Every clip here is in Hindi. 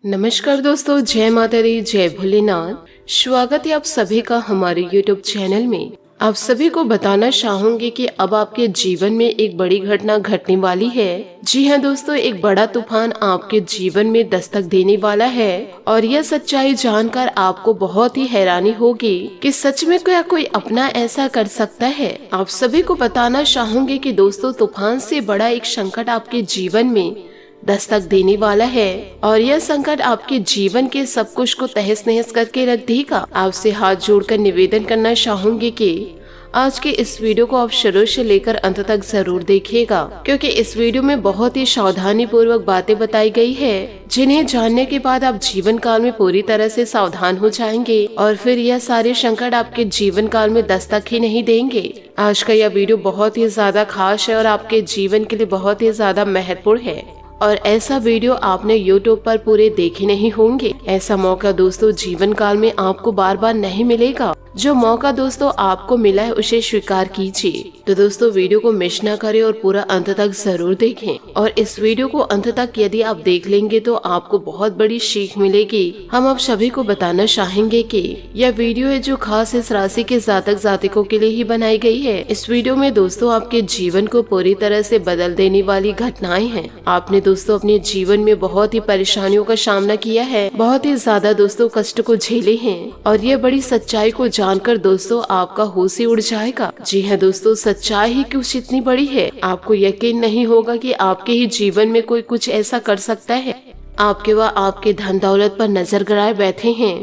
नमस्कार दोस्तों, जय माता दी, जय भोलेनाथ। स्वागत है आप सभी का हमारे YouTube चैनल में। आप सभी को बताना चाहूंगी कि अब आपके जीवन में एक बड़ी घटना घटने वाली है। जी हाँ दोस्तों, एक बड़ा तूफान आपके जीवन में दस्तक देने वाला है और यह सच्चाई जानकर आपको बहुत ही हैरानी होगी कि सच में क्या कोई अपना ऐसा कर सकता है। आप सभी को बताना चाहूंगी कि दोस्तों, तूफान से बड़ा एक संकट आपके जीवन में दस्तक देने वाला है और यह संकट आपके जीवन के सब कुछ को तहस नहस करके रख देगा। आपसे हाथ जोड़कर निवेदन करना चाहूंगी कि आज के इस वीडियो को आप शुरू से लेकर अंत तक जरूर देखिएगा, क्योंकि इस वीडियो में बहुत ही सावधानी पूर्वक बातें बताई गई है, जिन्हें जानने के बाद आप जीवन काल में पूरी तरह से सावधान हो जाएंगे और फिर यह सारे संकट आपके जीवन काल में दस्तक ही नहीं देंगे। आज का यह वीडियो बहुत ही ज्यादा खास है और आपके जीवन के लिए बहुत ही ज्यादा महत्वपूर्ण है और ऐसा वीडियो आपने YouTube पर पूरे देखे नहीं होंगे। ऐसा मौका दोस्तों जीवन काल में आपको बार बार नहीं मिलेगा। जो मौका दोस्तों आपको मिला है उसे स्वीकार कीजिए। तो दोस्तों, वीडियो को मिस न करें और पूरा अंत तक जरूर देखें। और इस वीडियो को अंत तक यदि आप देख लेंगे तो आपको बहुत बड़ी सीख मिलेगी। हम आप सभी को बताना चाहेंगे कि यह वीडियो है जो खास इस राशि के जातक जातिकों के लिए ही बनाई गई है। इस वीडियो में दोस्तों आपके जीवन को पूरी तरह से बदल देने वाली घटनाएं हैं। आपने दोस्तों अपने जीवन में बहुत ही परेशानियों का सामना किया है, बहुत ही ज्यादा दोस्तों कष्ट को झेले हैं और ये बड़ी सच्चाई को जानकर दोस्तों आपका होश ही उड़ जाएगा। जी हाँ दोस्तों, सच्चाई ही कुछ इतनी बड़ी है, आपको यकीन नहीं होगा कि आपके ही जीवन में कोई कुछ ऐसा कर सकता है। आपके व आपके धन दौलत पर नजर गड़ाए बैठे हैं,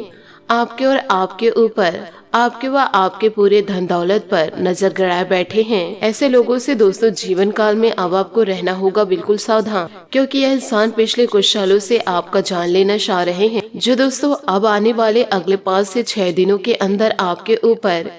आपके और आपके ऊपर आपके व आपके पूरे धन दौलत पर नजर गड़ाए बैठे हैं। ऐसे लोगों से दोस्तों जीवन काल में अब आपको रहना होगा बिल्कुल सावधान, क्योंकि यह इंसान पिछले कुछ सालों से आपका जान लेना चाह रहे हैं, जो दोस्तों अब आने वाले अगले 5 से 6 दिनों के अंदर आपके ऊपर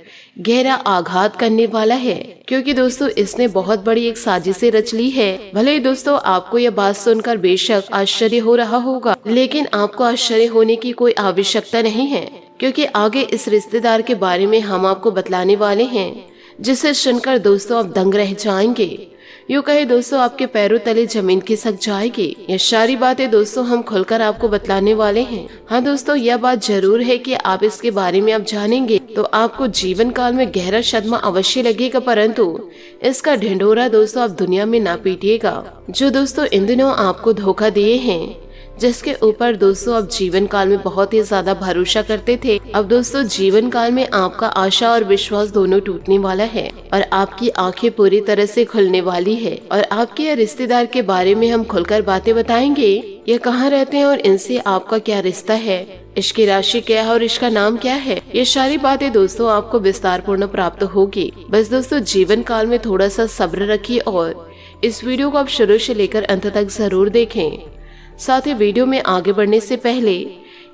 गहरा आघात करने वाला है। क्योंकि दोस्तों इसने बहुत बड़ी एक साजिश रच ली है। भले ही दोस्तों आपको यह बात सुनकर बेशक आश्चर्य हो रहा होगा, लेकिन आपको आश्चर्य होने की कोई आवश्यकता नहीं है, क्योंकि आगे इस रिश्तेदार के बारे में हम आपको बतलाने वाले हैं, जिसे सुनकर दोस्तों आप दंग रह जाएंगे। यूँ कहे दोस्तों आपके पैरों तले जमीन खिसक जाएगी। ये सारी बातें दोस्तों हम खुलकर आपको बतलाने वाले हैं। हाँ दोस्तों, यह बात जरूर है कि आप इसके बारे में आप जानेंगे तो आपको जीवन काल में गहरा सदमा अवश्य लगेगा, परंतु इसका ढिंढोरा दोस्तों आप दुनिया में ना पीटिएगा, जो दोस्तों इन दिनों आपको धोखा दिए हैं, जिसके ऊपर दोस्तों आप जीवन काल में बहुत ही ज्यादा भरोसा करते थे। अब दोस्तों जीवन काल में आपका आशा और विश्वास दोनों टूटने वाला है और आपकी आंखें पूरी तरह से खुलने वाली है। और आपके यह रिश्तेदार के बारे में हम खुलकर बातें बताएंगे। ये कहाँ रहते हैं और इनसे आपका क्या रिश्ता है, इसकी राशि क्या है और इसका नाम क्या है, ये सारी बातें दोस्तों आपको विस्तार पूर्ण प्राप्त होगी। बस दोस्तों जीवन काल में थोड़ा सा सब्र रखिए और इस वीडियो को आप शुरू से लेकर अंत तक जरूर देखें। साथ ही वीडियो में आगे बढ़ने से पहले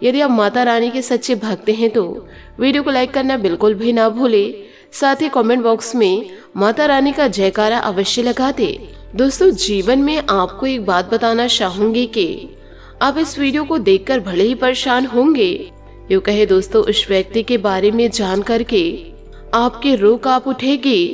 यदि आप माता रानी के सच्चे भक्त हैं तो वीडियो को लाइक करना बिल्कुल भी ना भूले। साथ ही कमेंट बॉक्स में माता रानी का जयकारा अवश्य लगा दे। दोस्तों जीवन में आपको एक बात बताना चाहूंगी कि आप इस वीडियो को देखकर भले ही परेशान होंगे, यूँ कहे दोस्तों उस व्यक्ति के बारे में जान करके आपकी रूह कांप उठेगी,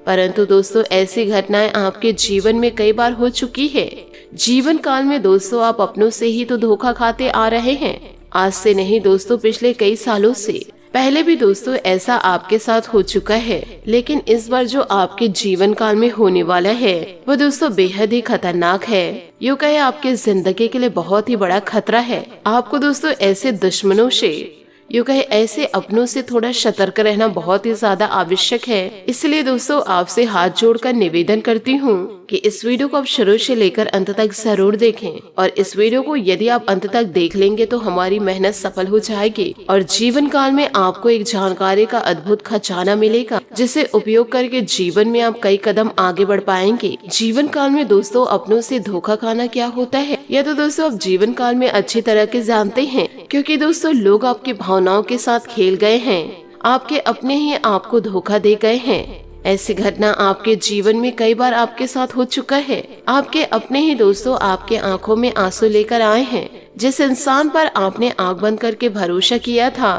परंतु दोस्तों ऐसी घटनाएं आपके जीवन में कई बार हो चुकी है। जीवन काल में दोस्तों आप अपनों से ही तो धोखा खाते आ रहे हैं, आज से नहीं दोस्तों पिछले कई सालों से। पहले भी दोस्तों ऐसा आपके साथ हो चुका है, लेकिन इस बार जो आपके जीवन काल में होने वाला है वो दोस्तों बेहद ही खतरनाक है। यूँ कहे आपके जिंदगी के लिए बहुत ही बड़ा खतरा है। आपको दोस्तों ऐसे दुश्मनों से यूँ कहे ऐसे अपनों से थोड़ा सतर्क रहना बहुत ही ज्यादा आवश्यक है। इसलिए दोस्तों आपसे हाथ जोड़कर निवेदन करती हूँ कि इस वीडियो को आप शुरू से लेकर अंत तक जरूर देखें और इस वीडियो को यदि आप अंत तक देख लेंगे तो हमारी मेहनत सफल हो जाएगी और जीवन काल में आपको एक जानकारी का अद्भुत खजाना मिलेगा, जिसे उपयोग करके जीवन में आप कई कदम आगे बढ़ पाएंगे। जीवन काल में दोस्तों अपनों से धोखा खाना क्या होता है यह तो दोस्तों आप जीवन काल में अच्छी तरह के जानते हैं, क्योंकि दोस्तों लोग आपकी भावनाओं के साथ खेल गए हैं, आपके अपने ही आपको धोखा दे गए हैं। ऐसी घटना आपके जीवन में कई बार आपके साथ हो चुका है। आपके अपने ही दोस्तों आपके आंखों में आंसू लेकर आए हैं। जिस इंसान पर आपने आंख बंद करके भरोसा किया था,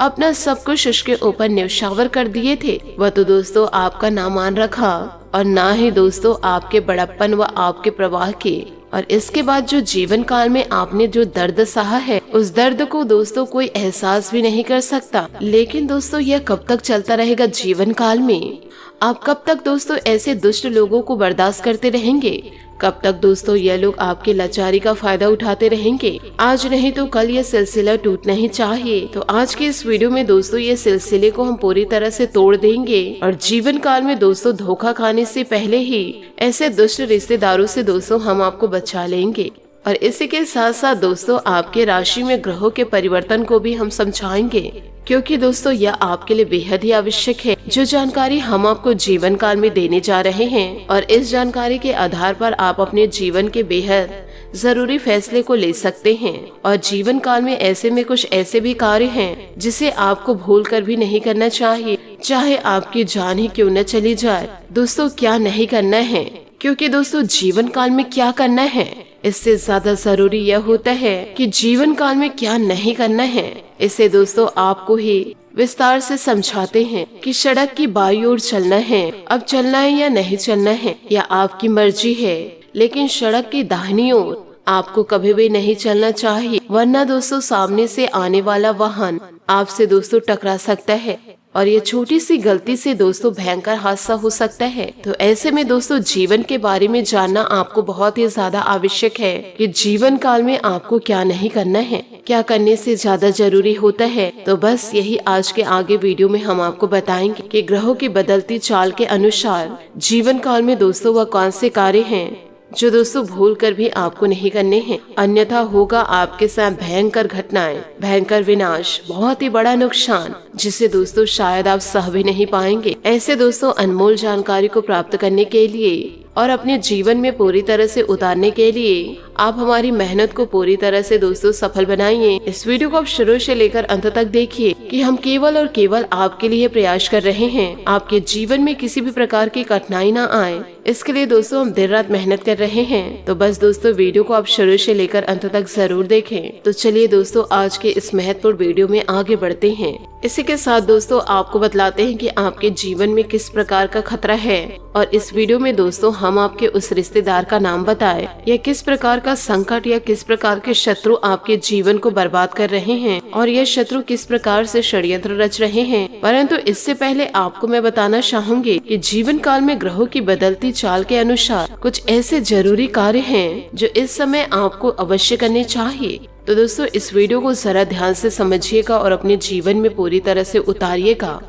अपना सब कुछ उसके ऊपर न्यौछावर कर दिए थे, वह तो दोस्तों आपका ना मान रखा और ना ही दोस्तों आपके बड़प्पन व आपके प्रवाह के और इसके बाद जो जीवन काल में आपने जो दर्द सहा है, उस दर्द को दोस्तों कोई एहसास भी नहीं कर सकता। लेकिन दोस्तों यह कब तक चलता रहेगा जीवन काल में? आप कब तक दोस्तों ऐसे दुष्ट लोगों को बर्दाश्त करते रहेंगे? कब तक दोस्तों यह लोग आपकी लाचारी का फायदा उठाते रहेंगे? आज नहीं तो कल ये सिलसिला टूटना ही चाहिए। तो आज के इस वीडियो में दोस्तों ये सिलसिले को हम पूरी तरह से तोड़ देंगे और जीवन काल में दोस्तों धोखा खाने से पहले ही ऐसे दुष्ट रिश्तेदारों से दोस्तों हम आपको बचा लेंगे। और इसी के साथ साथ दोस्तों आपके राशि में ग्रहों के परिवर्तन को भी हम समझाएंगे, क्योंकि दोस्तों यह आपके लिए बेहद ही आवश्यक है। जो जानकारी हम आपको जीवन काल में देने जा रहे हैं और इस जानकारी के आधार पर आप अपने जीवन के बेहद जरूरी फैसले को ले सकते हैं। और जीवन काल में ऐसे में कुछ ऐसे भी कार्य हैं जिसे आपको भूल कर भी नहीं करना चाहिए, चाहे आपकी जान ही क्यों न चली जाए। दोस्तों क्या नहीं करना है, क्योंकि दोस्तों जीवन काल में क्या करना है इससे ज्यादा जरूरी यह होता है कि जीवन काल में क्या नहीं करना है। इसे दोस्तों आपको ही विस्तार से समझाते हैं कि सड़क की बाईं ओर चलना है, अब चलना है या नहीं चलना है यह आपकी मर्जी है, लेकिन सड़क की दाहिनी ओर आपको कभी भी नहीं चलना चाहिए, वरना दोस्तों सामने से आने वाला वाहन आपसे दोस्तों टकरा सकता है और ये छोटी सी गलती से दोस्तों भयंकर हादसा हो सकता है। तो ऐसे में दोस्तों जीवन के बारे में जानना आपको बहुत ही ज्यादा आवश्यक है कि जीवन काल में आपको क्या नहीं करना है, क्या करने से ज्यादा जरूरी होता है। तो बस यही आज के आगे वीडियो में हम आपको बताएंगे कि ग्रहों की बदलती चाल के अनुसार जीवन काल में दोस्तों वह कौन से कार्य हैं जो दोस्तों भूल कर भी आपको नहीं करने हैं, अन्यथा होगा आपके साथ भयंकर घटनाएं, भयंकर विनाश, बहुत ही बड़ा नुकसान, जिसे दोस्तों शायद आप सह भी नहीं पाएंगे। ऐसे दोस्तों अनमोल जानकारी को प्राप्त करने के लिए और अपने जीवन में पूरी तरह से उतारने के लिए आप हमारी मेहनत को पूरी तरह से दोस्तों सफल बनाइए। इस वीडियो को आप शुरू से लेकर अंत तक देखिए कि हम केवल और केवल आपके लिए प्रयास कर रहे हैं, आपके जीवन में किसी भी प्रकार की कठिनाई ना आए, इसके लिए दोस्तों हम दिन रात मेहनत कर रहे हैं। तो बस दोस्तों वीडियो को आप शुरू से लेकर अंत तक जरूर देखें। तो चलिए दोस्तों आज के इस महत्वपूर्ण वीडियो में आगे बढ़ते हैं। इसी के साथ दोस्तों आपको बतलाते हैं कि आपके जीवन में किस प्रकार का खतरा है और इस वीडियो में दोस्तों हम आपके उस रिश्तेदार का नाम बताए या किस प्रकार का संकट या किस प्रकार के शत्रु आपके जीवन को बर्बाद कर रहे हैं और यह शत्रु किस प्रकार से षड्यंत्र रच रहे हैं। परंतु इससे पहले आपको मैं बताना चाहूंगी कि जीवन काल में ग्रहों की बदलती चाल के अनुसार कुछ ऐसे जरूरी कार्य हैं जो इस समय आपको अवश्य करने चाहिए। तो दोस्तों इस वीडियो को जरा ध्यान से समझिएगा और अपने जीवन में पूरी तरह से उतारिएगा।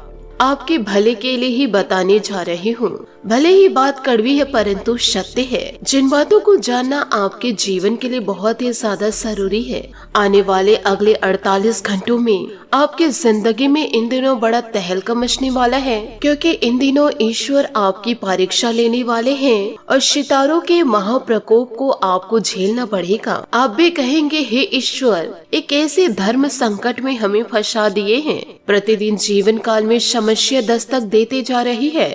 आपके भले के लिए ही बताने जा रही हूँ। भले ही बात कड़वी है परंतु सत्य है। जिन बातों को जानना आपके जीवन के लिए बहुत ही ज्यादा जरूरी है। आने वाले अगले 48 घंटों में आपके जिंदगी में इन दिनों बड़ा तहलका मचने वाला है, क्योंकि इन दिनों ईश्वर आपकी परीक्षा लेने वाले हैं और सितारों के महाप्रकोप को आपको झेलना पड़ेगा। आप भी कहेंगे हे ईश्वर, एक ऐसे धर्म संकट में हमें फंसा दिए हैं। प्रतिदिन जीवन काल में समस्या दस्तक देते जा रही है।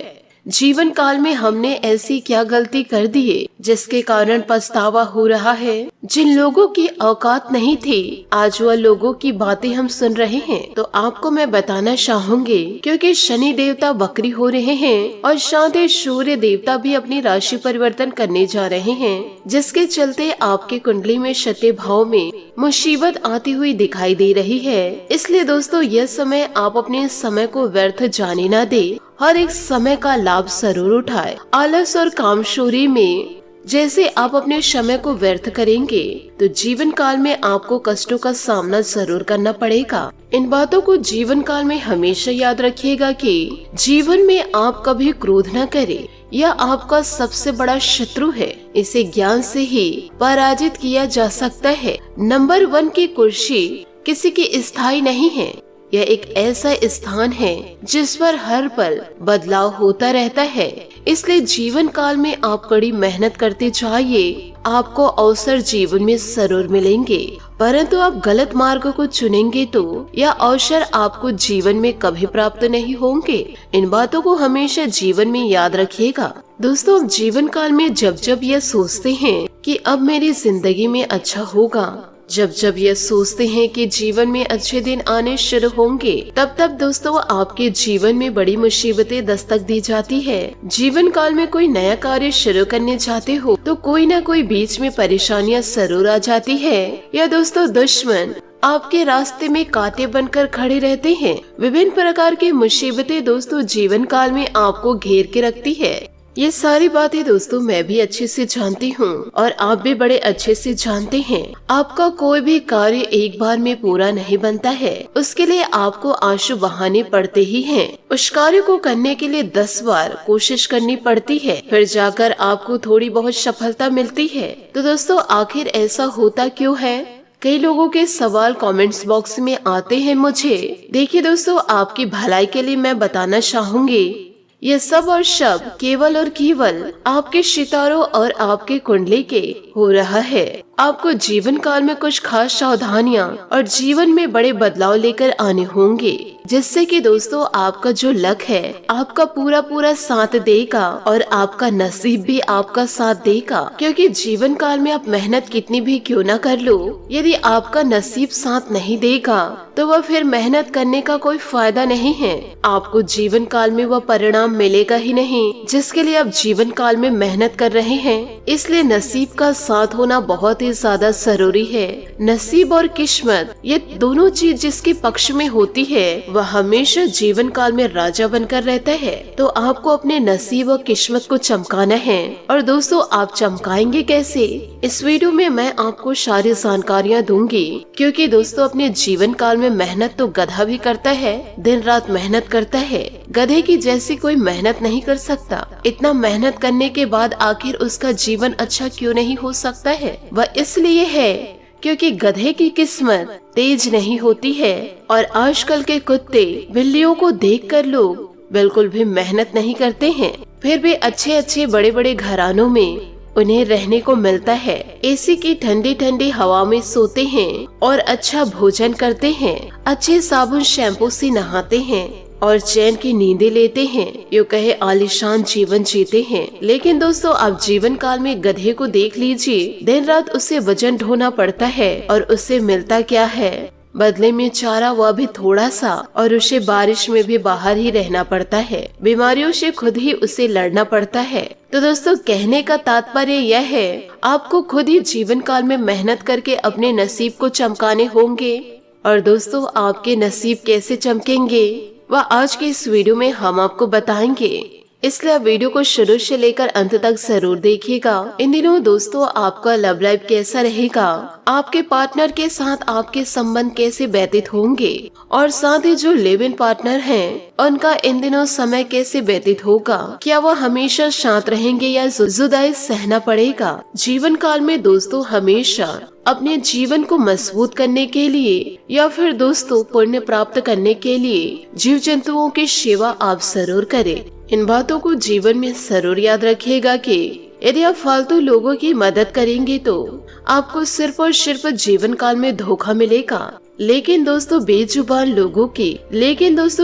जीवन काल में हमने ऐसी क्या गलती कर दी है जिसके कारण पछतावा हो रहा है। जिन लोगों की औकात नहीं थी आज वह लोगों की बातें हम सुन रहे हैं। तो आपको मैं बताना चाहूंगी, क्योंकि शनि देवता वक्री हो रहे हैं और साथ ही सूर्य देवता भी अपनी राशि परिवर्तन करने जा रहे हैं, जिसके चलते आपकी कुंडली में सत्य भाव में मुसीबत आती हुई दिखाई दे रही है। इसलिए दोस्तों यह समय आप अपने समय को व्यर्थ जाने न दे, हर एक समय का लाभ जरूर उठाए। आलस और कामचोरी में जैसे आप अपने समय को व्यर्थ करेंगे तो जीवन काल में आपको कष्टों का सामना जरूर करना पड़ेगा। इन बातों को जीवन काल में हमेशा याद रखिएगा कि जीवन में आप कभी क्रोध न करें, यह आपका सबसे बड़ा शत्रु है। इसे ज्ञान से ही पराजित किया जा सकता है। नंबर 1 की कुर्सी किसी की स्थायी नहीं है। यह एक ऐसा स्थान है जिस पर हर पल बदलाव होता रहता है। इसलिए जीवन काल में आप कड़ी मेहनत करते जाइए, आपको अवसर जीवन में जरूर मिलेंगे। परंतु आप गलत मार्ग को चुनेंगे तो यह अवसर आपको जीवन में कभी प्राप्त नहीं होंगे। इन बातों को हमेशा जीवन में याद रखिएगा। दोस्तों जीवन काल में जब जब यह सोचते हैं कि अब मेरी जिंदगी में अच्छा होगा, जब जब ये सोचते हैं कि जीवन में अच्छे दिन आने शुरू होंगे, तब तब दोस्तों आपके जीवन में बड़ी मुसीबतें दस्तक दी जाती है। जीवन काल में कोई नया कार्य शुरू करने चाहते हो तो कोई ना कोई बीच में परेशानियां जरूर आ जाती है, या दोस्तों दुश्मन आपके रास्ते में कांटे बनकर खड़े रहते हैं। विभिन्न प्रकार की मुसीबतें दोस्तों जीवन काल में आपको घेर के रखती है। ये सारी बातें दोस्तों मैं भी अच्छे से जानती हूँ और आप भी बड़े अच्छे से जानते हैं। आपका कोई भी कार्य एक बार में पूरा नहीं बनता है, उसके लिए आपको आंसू बहाने पड़ते ही हैं। उस कार्य को करने के लिए 10 बार कोशिश करनी पड़ती है, फिर जाकर आपको थोड़ी बहुत सफलता मिलती है। तो दोस्तों आखिर ऐसा होता क्यों है? कई लोगों के सवाल कमेंट्स बॉक्स में आते हैं मुझे। देखिए दोस्तों, आपकी भलाई के लिए मैं बताना चाहूंगी, ये सब और सब केवल और केवल आपके सितारों और आपके कुंडली के हो रहा है। आपको जीवन काल में कुछ खास सावधानियां और जीवन में बड़े बदलाव लेकर आने होंगे, जिससे कि दोस्तों आपका जो लक है आपका पूरा पूरा साथ देगा और आपका नसीब भी आपका साथ देगा। क्योंकि जीवन काल में आप मेहनत कितनी भी क्यों ना कर लो, यदि आपका नसीब साथ नहीं देगा तो वह फिर मेहनत करने का कोई फायदा नहीं है। आपको जीवन काल में वह परिणाम मिलेगा ही नहीं जिसके लिए आप जीवन काल में मेहनत कर रहे हैं। इसलिए नसीब का साथ होना बहुत ही ज्यादा जरूरी है। नसीब और किस्मत ये दोनों चीज जिसके पक्ष में होती है वह हमेशा जीवन काल में राजा बनकर रहता है। तो आपको अपने नसीब और किस्मत को चमकाना है। और दोस्तों आप चमकाएंगे कैसे, इस वीडियो में मैं आपको सारी जानकारियाँ दूंगी। क्योंकि दोस्तों अपने जीवन काल में मेहनत तो गधा भी करता है, दिन रात मेहनत करता है। गधे की जैसी कोई मेहनत नहीं कर सकता। इतना मेहनत करने के बाद आखिर उसका जीवन अच्छा क्यों नहीं हो सकता है? वह इसलिए है क्योंकि गधे की किस्मत तेज नहीं होती है। और आजकल के कुत्ते बिल्लियों को देखकर लोग बिल्कुल भी मेहनत नहीं करते हैं, फिर भी अच्छे अच्छे बड़े बड़े घरानों में उन्हें रहने को मिलता है। एसी की ठंडी ठंडी हवा में सोते हैं और अच्छा भोजन करते हैं, अच्छे साबुन शैम्पू से नहाते हैं और चैन की नींदें लेते हैं, यूँ कहे आलीशान जीवन जीते हैं। लेकिन दोस्तों आप जीवन काल में गधे को देख लीजिए, दिन रात उसे वजन ढोना पड़ता है और उससे मिलता क्या है? बदले में चारा, वह भी थोड़ा सा, और उसे बारिश में भी बाहर ही रहना पड़ता है। बीमारियों से खुद ही उसे लड़ना पड़ता है। तो दोस्तों कहने का तात्पर्य यह है, आपको खुद ही जीवन काल में मेहनत करके अपने नसीब को चमकाने होंगे। और दोस्तों आपके नसीब कैसे चमकेंगे वह आज के इस वीडियो में हम आपको बताएंगे, इसलिए आप वीडियो को शुरू से लेकर अंत तक जरूर देखिएगा। इन दिनों दोस्तों आपका लव लाइफ कैसा रहेगा, आपके पार्टनर के साथ आपके संबंध कैसे व्यतीत होंगे, और साथ ही जो लिव इन पार्टनर हैं उनका इन दिनों समय कैसे व्यतीत होगा। क्या वह हमेशा शांत रहेंगे या जुदाई सहना पड़ेगा। जीवन काल में दोस्तों हमेशा अपने जीवन को मजबूत करने के लिए या फिर दोस्तों पुण्य प्राप्त करने के लिए जीव जंतुओं की सेवा आप जरूर करें। इन बातों को जीवन में जरूर याद रखिएगा कि यदि आप फालतू लोगों की मदद करेंगे तो आपको सिर्फ और सिर्फ जीवन काल में धोखा मिलेगा। लेकिन दोस्तों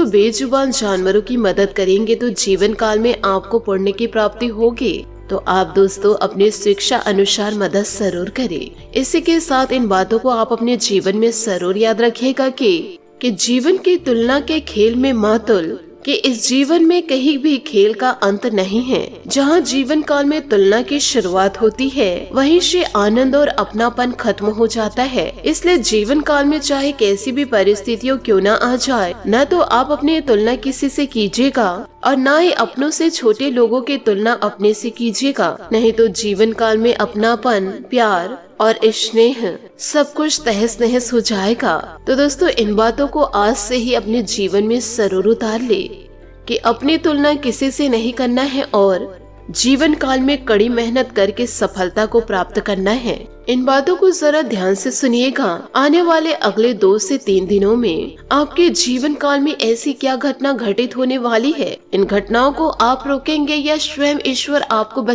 बेजुबान जानवरों की मदद करेंगे तो जीवन काल में आपको पुण्य की प्राप्ति होगी। तो आप दोस्तों अपनी शिक्षा अनुसार मदद जरूर करें। इसी के साथ इन बातों को आप अपने जीवन में जरूर याद रखिएगा कि जीवन की तुलना के खेल में मातुल कि इस जीवन में कहीं भी खेल का अंत नहीं है। जहाँ जीवन काल में तुलना की शुरुआत होती है वहीं से आनंद और अपनापन खत्म हो जाता है। इसलिए जीवन काल में चाहे कैसी भी परिस्थितियों क्यों न आ जाए, न तो आप अपनी तुलना किसी से कीजिएगा और न ही अपनों से छोटे लोगों की तुलना अपने से कीजिएगा। नहीं तो जीवन काल में अपनापन, प्यार और स्नेह सब कुछ तहस नहस हो जाएगा। तो दोस्तों इन बातों को आज से ही अपने जीवन में जरूर उतार ले कि अपनी तुलना किसी से नहीं करना है और जीवन काल में कड़ी मेहनत करके सफलता को प्राप्त करना है। इन बातों को जरा ध्यान से सुनिएगा। आने वाले अगले 2 से 3 दिनों में आपके जीवन काल में ऐसी क्या घटना घटित होने वाली है, इन घटनाओं को आप रोकेंगे या स्वयं ईश्वर आपको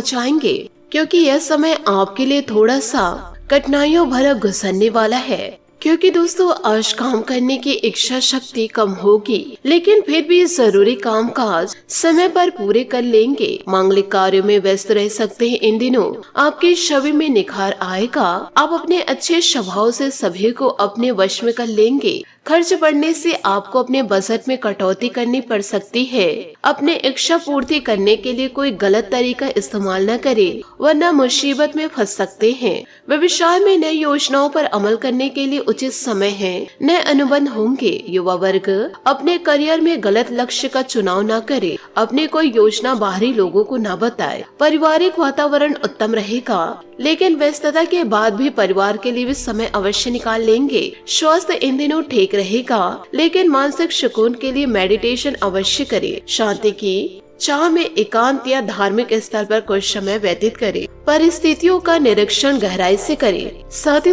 क्योंकि यह समय आपके लिए थोड़ा सा कठिनाइयों भरा गुजरने वाला है। क्योंकि दोस्तों आज काम करने की इच्छा शक्ति कम होगी, लेकिन फिर भी जरूरी काम काज समय पर पूरे कर लेंगे। मांगलिक कार्यों में व्यस्त रह सकते हैं। इन दिनों आपके छवि में निखार आएगा। आप अपने अच्छे स्वभाव से सभी को अपने वश में कर लेंगे। खर्च बढ़ने से आपको अपने बजट में कटौती करनी पड़ सकती है। अपने इच्छा पूर्ति करने के लिए कोई गलत तरीका इस्तेमाल न करें, वरना मुसीबत में फंस सकते हैं। व्यवसाय में नई योजनाओं पर अमल करने के लिए उचित समय है। नए अनुबंध होंगे। युवा वर्ग अपने करियर में गलत लक्ष्य का चुनाव न करे। अपनी कोई योजना बाहरी लोगों को न बताए। पारिवारिक वातावरण उत्तम रहेगा, लेकिन व्यस्तता के बाद भी परिवार के लिए भी समय अवश्य निकाल लेंगे। स्वास्थ्य इन दिनों ठीक रहेगा, लेकिन मानसिक सुकून के लिए मेडिटेशन अवश्य करें। शांति की चाह में एकांत या धार्मिक स्थल पर कुछ समय व्यतीत करें। परिस्थितियों का निरीक्षण गहराई से करें। साथ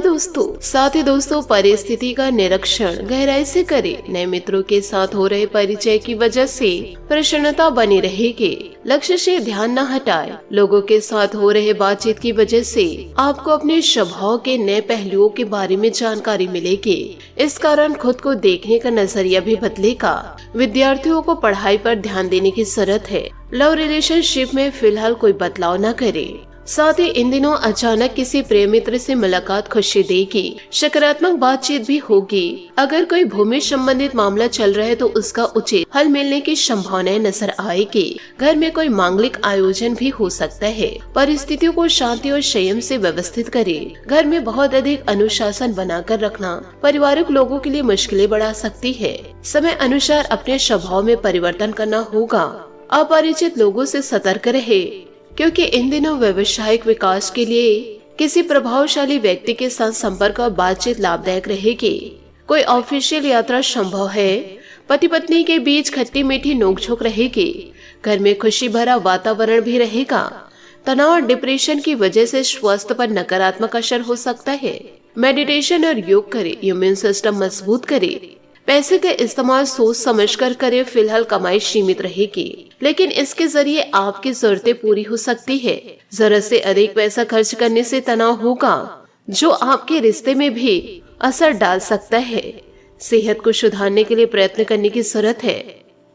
ही दोस्तों परिस्थिति का निरीक्षण गहराई से करें। नए मित्रों के साथ हो रहे परिचय की वजह से प्रसन्नता बनी रहेगी। लक्ष्य से ध्यान न हटाए। लोगों के साथ हो रहे बातचीत की वजह से आपको अपने स्वभाव के नए पहलुओं के बारे में जानकारी मिलेगी। इस कारण खुद को देखने का नजरिया भी बदलेगा। विद्यार्थियों को पढ़ाई पर ध्यान देने की जरूरत है। लव रिलेशनशिप में फिलहाल कोई बदलाव न करें। साथ ही इन दिनों अचानक किसी प्रेम मित्र से मुलाकात खुशी देगी। सकारात्मक बातचीत भी होगी। अगर कोई भूमि संबंधित मामला चल रहा है तो उसका उचित हल मिलने की संभावनाएं नजर आएगी। घर में कोई मांगलिक आयोजन भी हो सकता है। परिस्थितियों को शांति और संयम से व्यवस्थित करें। घर में बहुत अधिक अनुशासन बनाकर रखना पारिवारिक लोगों के लिए मुश्किलें बढ़ा सकती है। समय अनुसार अपने स्वभाव में परिवर्तन करना होगा। अपरिचित लोगों से सतर्क रहे, क्योंकि इन दिनों व्यवसायिक विकास के लिए किसी प्रभावशाली व्यक्ति के साथ संपर्क और बातचीत लाभदायक रहेगी। कोई ऑफिशियल यात्रा संभव है। पति पत्नी के बीच खट्टी मीठी नोकझोंक रहेगी। घर में खुशी भरा वातावरण भी रहेगा। तनाव और डिप्रेशन की वजह से स्वास्थ्य पर नकारात्मक असर हो सकता है। मेडिटेशन और योग करें। इम्यून सिस्टम मजबूत करें। पैसे का इस्तेमाल सोच समझकर करें। फिलहाल कमाई सीमित रहेगी, लेकिन इसके जरिए आपकी जरूरतें पूरी हो सकती है। जरूरत से अधिक पैसा खर्च करने से तनाव होगा, जो आपके रिश्ते में भी असर डाल सकता है। सेहत को सुधारने के लिए प्रयत्न करने की जरूरत है।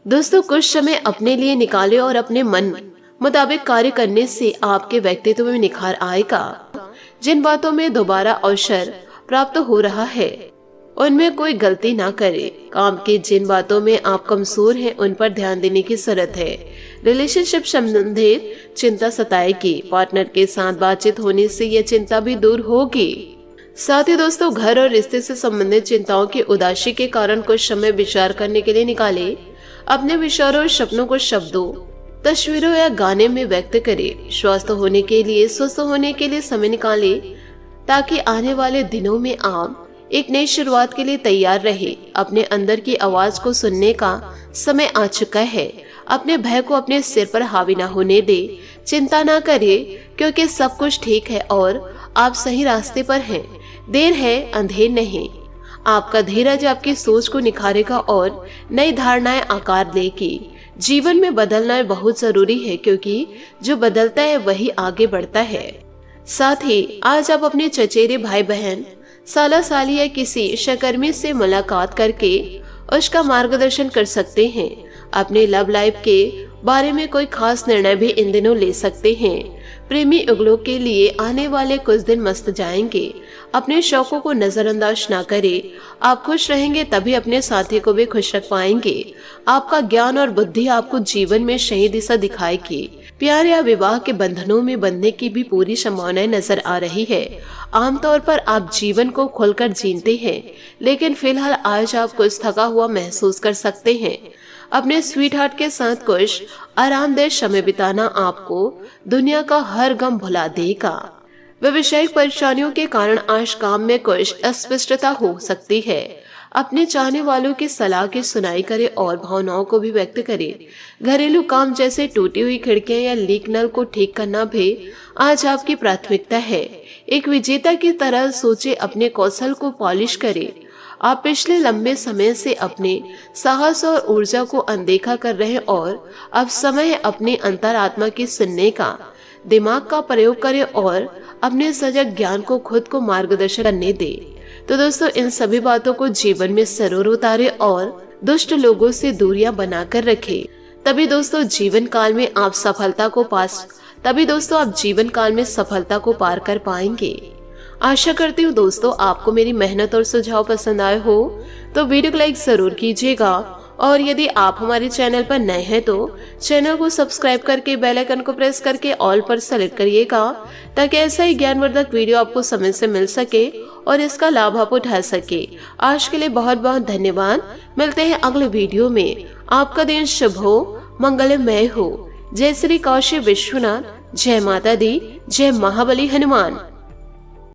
दोस्तों कुछ समय अपने लिए निकालें और अपने मन मुताबिक कार्य करने से आपके व्यक्तित्व में निखार आएगा। जिन बातों में दोबारा अवसर प्राप्त हो रहा है उनमें कोई गलती ना करें। काम की जिन बातों में आप कमजोर हैं उन पर ध्यान देने की जरूरत है। रिलेशनशिप संबंधित चिंता सताएगी। पार्टनर के साथ बातचीत होने से यह चिंता भी दूर होगी। साथ ही दोस्तों घर और रिश्ते से संबंधित चिंताओं की उदासी के कारण कुछ समय विचार करने के लिए निकालें। अपने विचारों और सपनों को शब्दों, तस्वीरों या गाने में व्यक्त करें। स्वस्थ होने के लिए समय निकालें, ताकि आने वाले दिनों में आप एक नई शुरुआत के लिए तैयार रहे। अपने अंदर की आवाज को सुनने का समय आ चुका है। अपने भय को अपने सिर पर हावी ना होने दे। चिंता ना करें, क्योंकि सब कुछ ठीक है और आप सही रास्ते पर हैं। देर है अंधेर नहीं। आपका धीरज आपकी सोच को निखारेगा और नई धारणाएं आकार देगी। जीवन में बदलना बहुत जरूरी है, क्योंकि जो बदलता है वही आगे बढ़ता है। साथ ही आज आप अपने चचेरे भाई बहन, साला साली या किसी सहकर्मी से मुलाकात करके उसका मार्गदर्शन कर सकते हैं। अपने लव लाइफ के बारे में कोई खास निर्णय भी इन दिनों ले सकते हैं। प्रेमी युगलों के लिए आने वाले कुछ दिन मस्त जाएंगे। अपने शौकों को नजरअंदाज ना करें। आप खुश रहेंगे तभी अपने साथी को भी खुश रख पाएंगे। आपका ज्ञान और बुद्धि आपको जीवन में सही दिशा दिखाएगी। प्यार या विवाह के बंधनों में बंधने की भी पूरी संभावनाएं नजर आ रही है। आमतौर पर आप जीवन को खोलकर जीते हैं, लेकिन फिलहाल आज आप कुछ थका हुआ महसूस कर सकते हैं। अपने स्वीट हार्ट के साथ कुछ आरामदेह समय बिताना आपको दुनिया का हर गम भुला देगा। व्यवसायिक परेशानियों के कारण आज काम में कुछ अस्पष्टता हो सकती है। अपने चाहने वालों की सलाह की सुनाई करें और भावनाओं को भी व्यक्त करें। घरेलू काम जैसे टूटी हुई खिड़कियां या लीक नल को ठीक करना भी आज आपकी प्राथमिकता है। एक विजेता की तरह सोचे, अपने कौशल को पॉलिश करें। आप पिछले लंबे समय से अपने साहस और ऊर्जा को अनदेखा कर रहे हैं और अब समय है अपने अंतरात्मा की सुनने का। दिमाग का प्रयोग करें और अपने सजग ज्ञान को खुद को मार्गदर्शन करने दें। तो दोस्तों इन सभी बातों को जीवन में जरूर उतारे और दुष्ट लोगों से दूरियां बनाकर रखे। तभी दोस्तों जीवन काल में आप सफलता को पार कर पाएंगे। आशा करती हूँ दोस्तों आपको मेरी मेहनत और सुझाव पसंद आए हो तो वीडियो को लाइक जरूर कीजिएगा, और यदि आप हमारे चैनल पर नए हैं तो चैनल को सब्सक्राइब करके बेल आइकन को प्रेस करके ऑल पर सेलेक्ट करिएगा, ताकि ऐसा ही ज्ञानवर्धक वीडियो आपको समय से मिल सके और इसका लाभ आप उठा सके। आज के लिए बहुत बहुत धन्यवाद। मिलते हैं अगले वीडियो में। आपका दिन शुभ हो, मंगलमय हो। जय श्री काशी विश्वनाथ, जय माता दी, जय महाबली हनुमान।